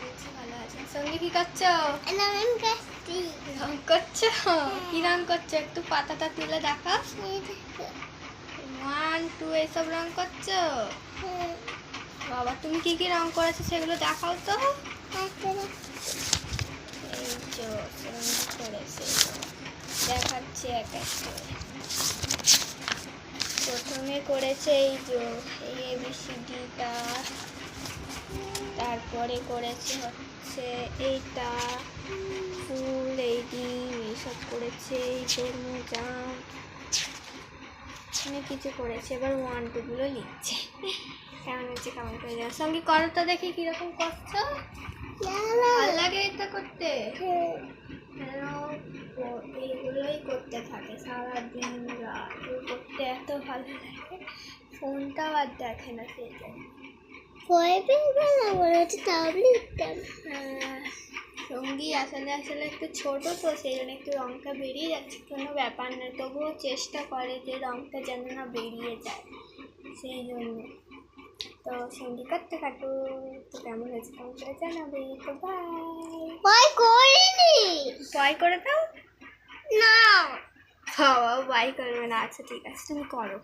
বলছি ভালো আছে। সঙ্গে কি করছো? রং করছো? কি রং করছো? একটু পাতাটা তুলে দেখাও। 1 2 এসব রং করছো? বাবা তুমি কি কি রং করেছো সেগুলো দেখাও তো। এই যে সঙ্গে করেছে, দেখাচ্ছি এক এক করে। প্রথমে করেছে এই যে এই ABCDটা, তারপরে করেছে হচ্ছে এইটা ফুল, এই ডিম, এইসব করেছে, এই তরমুজ, আম, অনেক কিছু করেছে। এবার 1 2 গুলো লিখছে। কেমন হচ্ছে কেমন করে যাওয়ার সঙ্গে করো তো দেখি কিরকম করছো। ভালো লাগে এটা করতে? এইগুলোই করতে থাকে সারাদিন রাত, করতে এত ভালো লাগে। ফোনটাও আর দেখে না সেই জন্য। সঙ্গী আসলে আসলে একটু ছোট তো সেই জন্য একটু রঙটা বেরিয়ে যাচ্ছে, কোনো ব্যাপার না, তবুও চেষ্টা করে যে রঙটা যেন না বেরিয়ে যায়, সেই জন্য। তো সঙ্গী করতে থাকো, তো কেমন হয়েছে কেমন করে জানাবে। তো বাই করে দাও না, বাবা বাই করবে না। আচ্ছা ঠিক আছে তুমি করো।